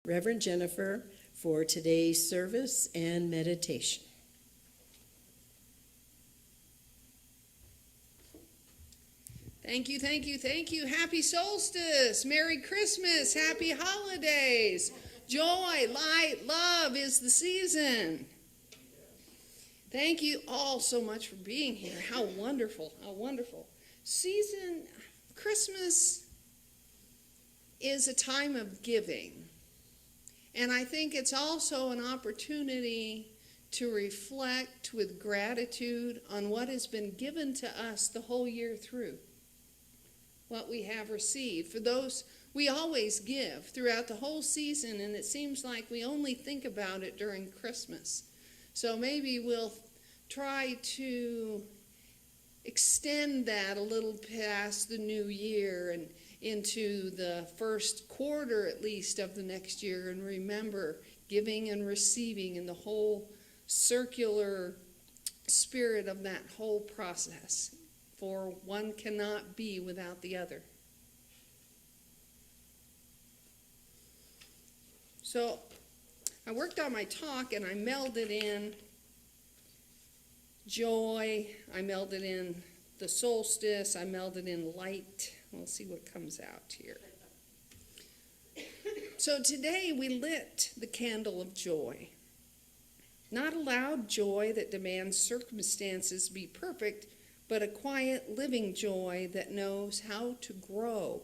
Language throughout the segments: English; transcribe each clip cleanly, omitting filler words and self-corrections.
Reverend Jennifer for today's service and meditation. Thank you, thank you, thank you. Happy solstice. Merry Christmas. Happy holidays. Joy, light, love is the season. Thank you all so much for being here. How wonderful, how wonderful. Christmas is a time of giving. And I think it's also an opportunity to reflect with gratitude on what has been given to us the whole year through. What we have received. For those, we always give throughout the whole season, and it seems like we only think about it during Christmas. So maybe we'll try to extend that a little past the new year and into the first quarter at least of the next year, and remember giving and receiving in the whole circular spirit of that whole process. For one cannot be without the other. So I worked on my talk and I melded in joy, I melded in the solstice, I melded in light. We'll see what comes out here. So today we lit the candle of joy. Not a loud joy that demands circumstances be perfect, but a quiet, living joy that knows how to grow.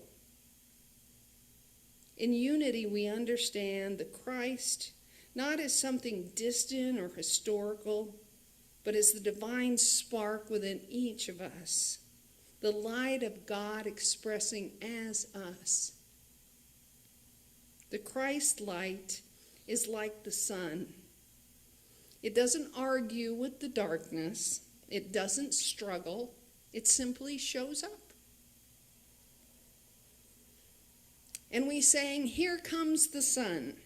In unity, we understand the Christ not as something distant or historical, but as the divine spark within each of us, the light of God expressing as us. The Christ light is like the sun. It doesn't argue with the darkness. It doesn't struggle. It simply shows up. And we sang, "Here comes the sun."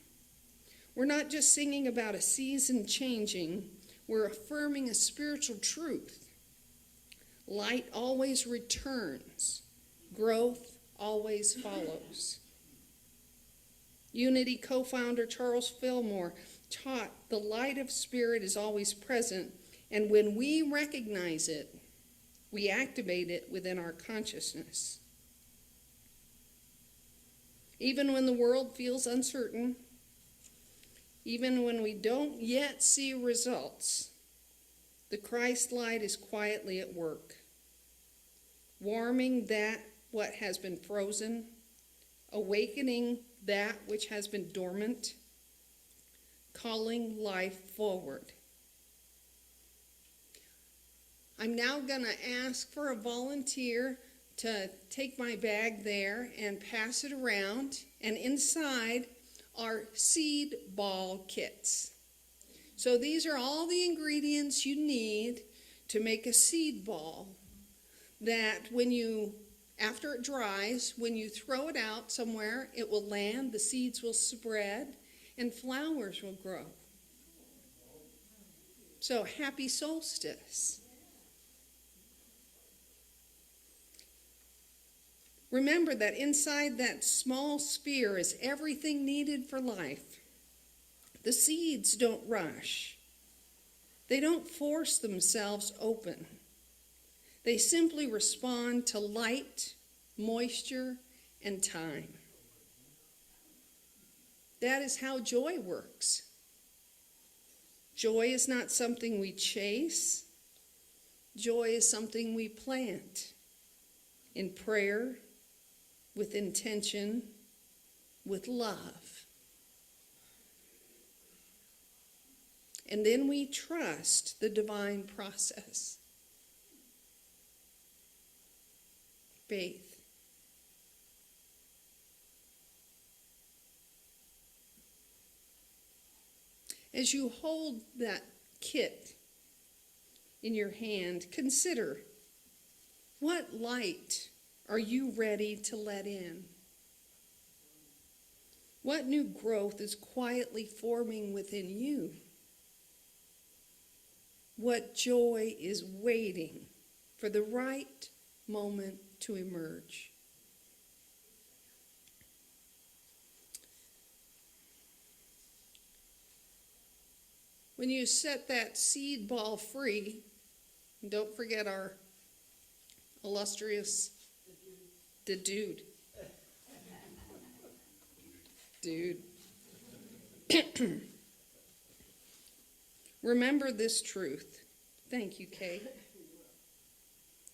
We're not just singing about a season changing. We're affirming a spiritual truth. Light always returns. Growth always follows. Unity co-founder Charles Fillmore taught the light of spirit is always present, and when we recognize it, we activate it within our consciousness. Even when the world feels uncertain, even when we don't yet see results, the Christ light is quietly at work, warming that what has been frozen, awakening that which has been dormant, calling life forward. I'm now going to ask for a volunteer to take my bag there and pass it around, and inside are seed ball kits. So these are all the ingredients you need to make a seed ball that after it dries, when you throw it out somewhere, it will land, the seeds will spread, and flowers will grow. So happy solstice. Remember that inside that small sphere is everything needed for life. The seeds don't rush. They don't force themselves open. They simply respond to light, moisture, and time. That is how joy works. Joy is not something we chase. Joy is something we plant in prayer, with intention, with love. And then we trust the divine process. Faith. As you hold that kit in your hand, consider, what light are you ready to let in? What new growth is quietly forming within you? What joy is waiting for the right moment to emerge? when you set that seed ball free, and don't forget our illustrious, the dude. Dude. Remember this truth. Thank you, Kay.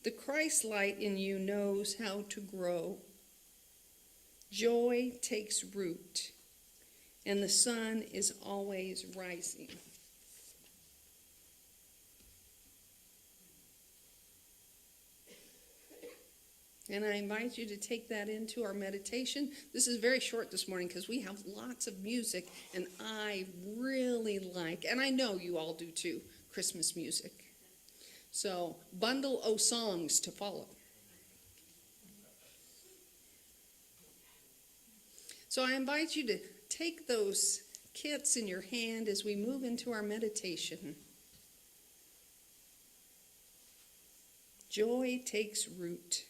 The Christ light in you knows how to grow. Joy takes root, and the sun is always rising. And I invite you to take that into our meditation. This is very short this morning because we have lots of music, and I really like, and I know you all do too, Christmas music. So, bundle o' songs to follow. So I invite you to take those kits in your hand as we move into our meditation. Joy takes root.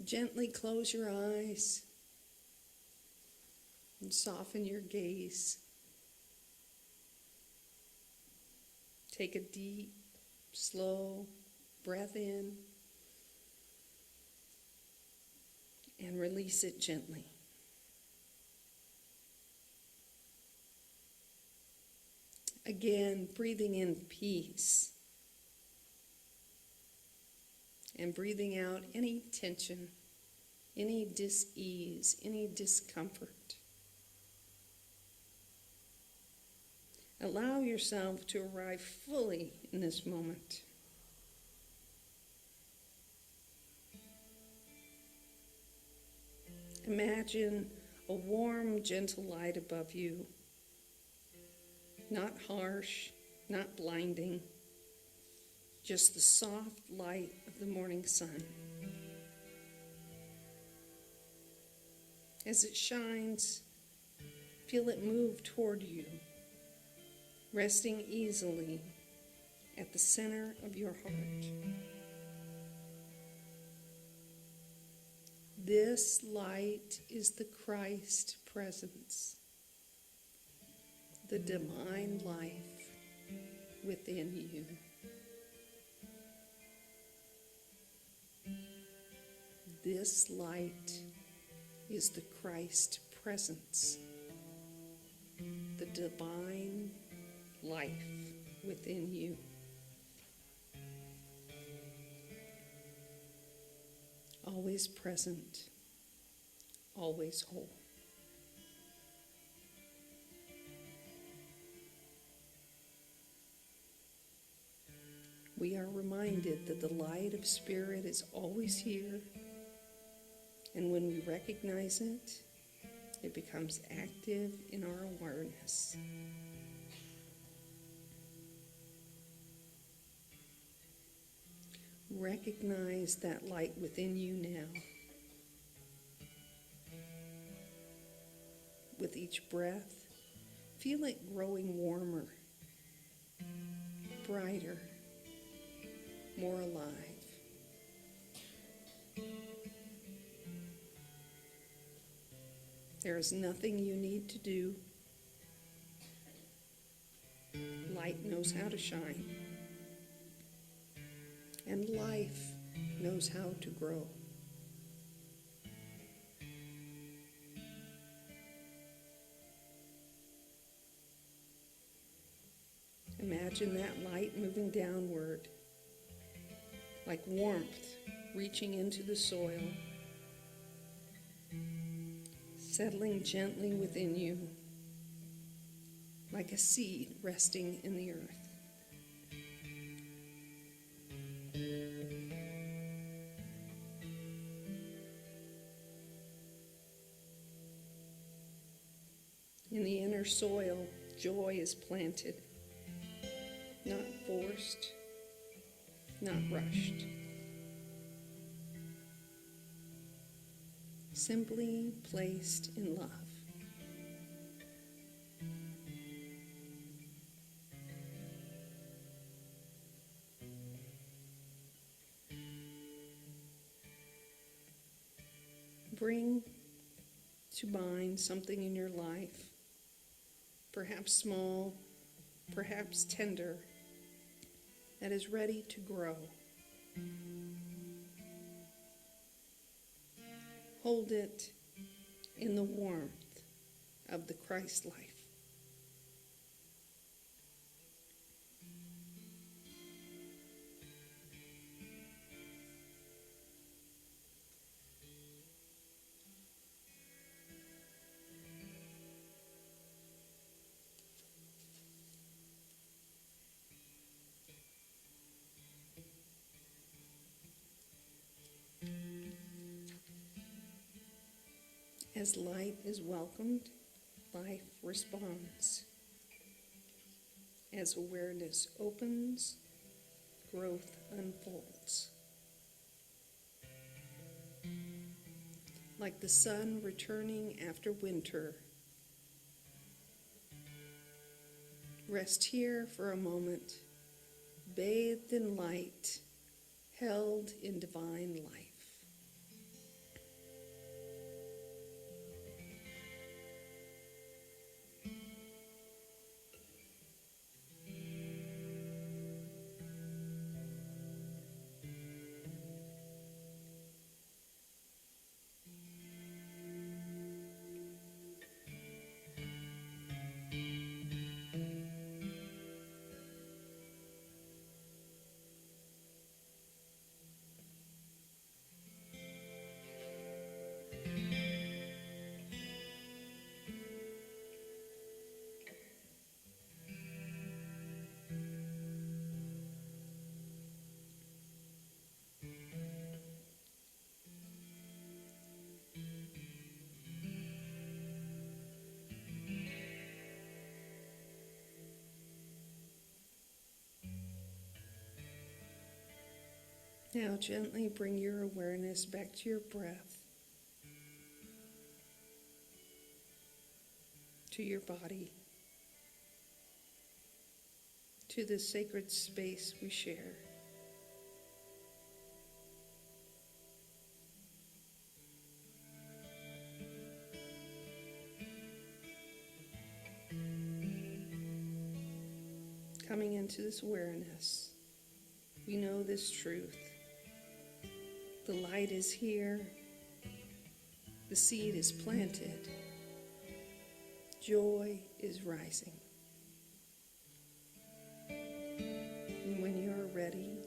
Gently close your eyes and soften your gaze. Take a deep, slow breath in and release it gently. Again, breathing in peace and breathing out any tension, any dis-ease, any discomfort. Allow yourself to arrive fully in this moment. Imagine a warm, gentle light above you, not harsh, not blinding, just the soft light of the morning sun. As it shines, feel it move toward you, resting easily at the center of your heart. This light is the Christ presence, the divine life within you. This light is the Christ presence, the divine life within you. Always present, always whole. We are reminded that the light of Spirit is always here, and when we recognize it, it becomes active in our awareness. Recognize that light within you now. With each breath, feel it growing warmer, brighter, more alive. There is nothing you need to do. Light knows how to shine. And life knows how to grow. Imagine that light moving downward, like warmth reaching into the soil, settling gently within you, like a seed resting in the earth. In the inner soil, joy is planted, not forced, not rushed. Simply placed in love. Bring to mind something in your life, perhaps small, perhaps tender, that is ready to grow. Hold it in the warmth of the Christ life. As light is welcomed, life responds. As awareness opens, growth unfolds. Like the sun returning after winter, rest here for a moment, bathed in light, held in divine life. Now gently bring your awareness back to your breath, to your body, to the sacred space we share. Coming into this awareness, we know this truth. The light is here. The seed is planted. Joy is rising. And when you're ready,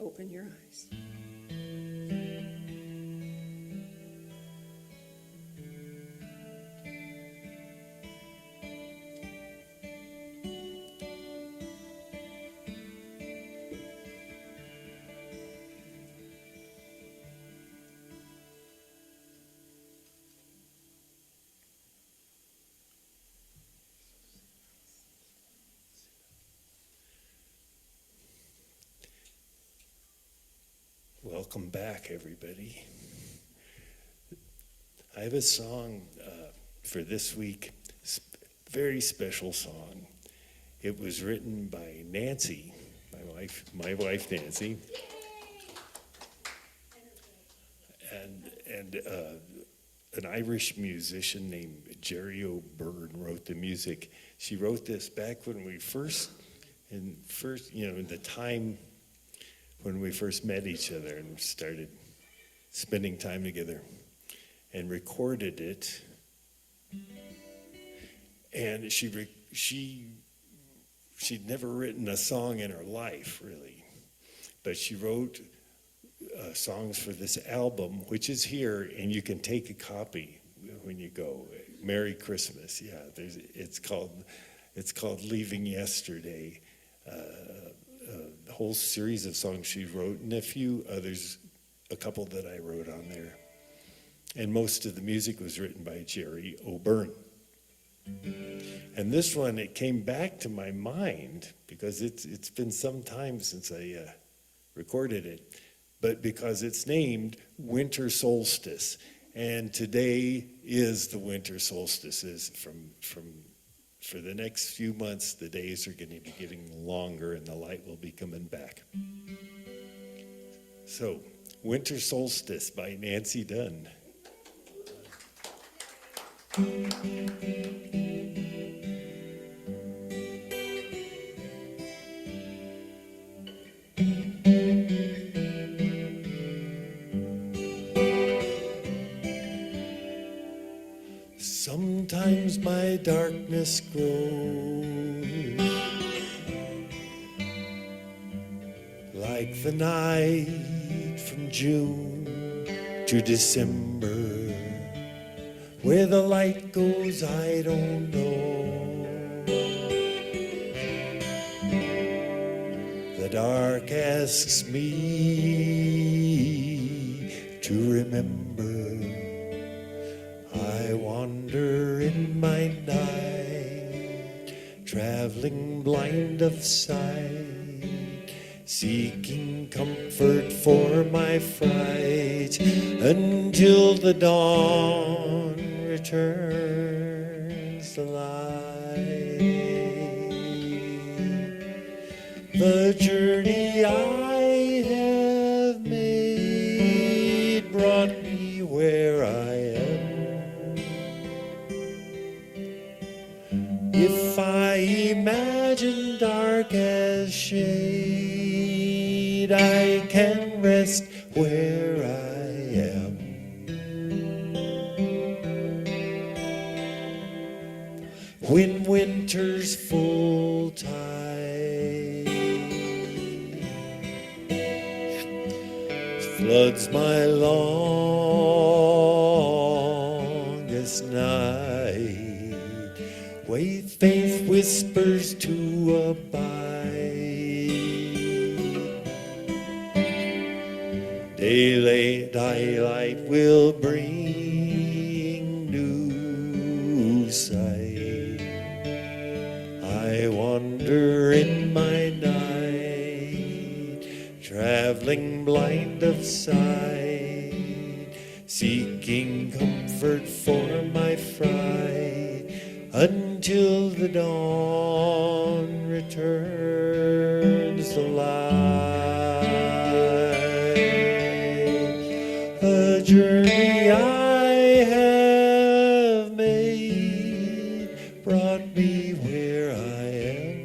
open your eyes. Welcome back, everybody. I have a song for this week, very special song. It was written by Nancy, my wife Nancy, and an Irish musician named Jerry O'Byrne wrote the music. She wrote this back when we in the time when we first met each other and started spending time together, and recorded it. And she'd never written a song in her life, really, but she wrote songs for this album, which is here, and you can take a copy when you go. Merry Christmas, yeah. It's called Leaving Yesterday. The whole series of songs she wrote, and a few others, a couple that I wrote on there. And most of the music was written by Jerry O'Byrne. And this one, it came back to my mind because it's been some time since I recorded it, but because it's named Winter Solstice, and today is the winter solstice. For the next few months, the days are going to be getting longer and the light will be coming back. So, Winter Solstice by Nancy Dunn. Sometimes my darkness grows like the night from June to December. Where the light goes, I don't know. The dark asks me to remember. I wander in my night, traveling blind of sight, seeking comfort for my fright, until the dawn returns the light. The journey I have made brought me where I am. If I imagine dark as shade, I can rest where I am. When winter's full tide floods my longest night, with faith whispers to abide. Daylight will bring new sight. I wander in my night, traveling blind of sight, seeking comfort for my fright, until the dawn returns the light. The journey I have made brought me where I am.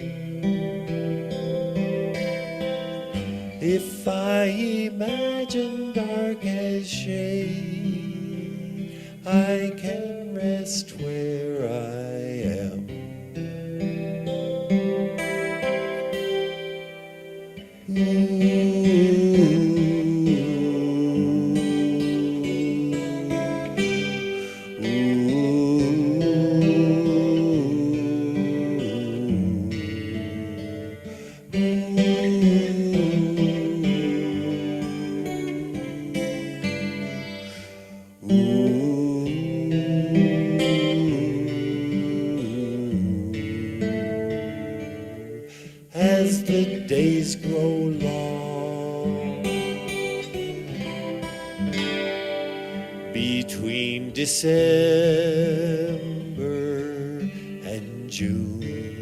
If I imagine dark as shade, I can rest where I am. As the days grow long, between December and June,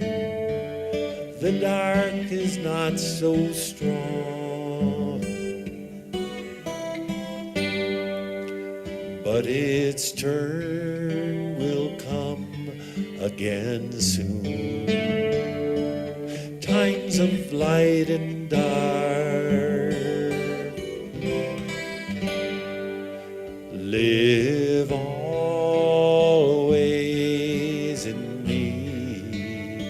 the dark is not so strong, but its turn will come again soon. Times of light and dark live always in me.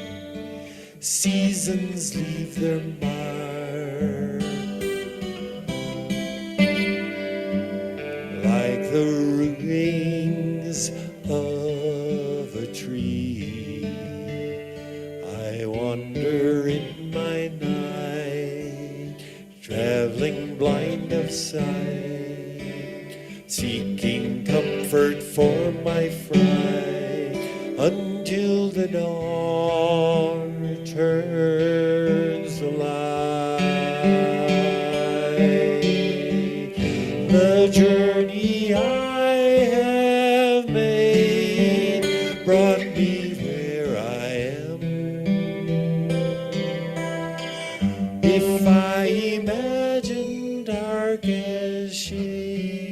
Seasons leave their mark, like the rings of a tree. I wander in my night, traveling blind of sight, seeking comfort for my fright, until the dawn returns the light. The journey I have made brought me where I am. If I imagine dark as shade,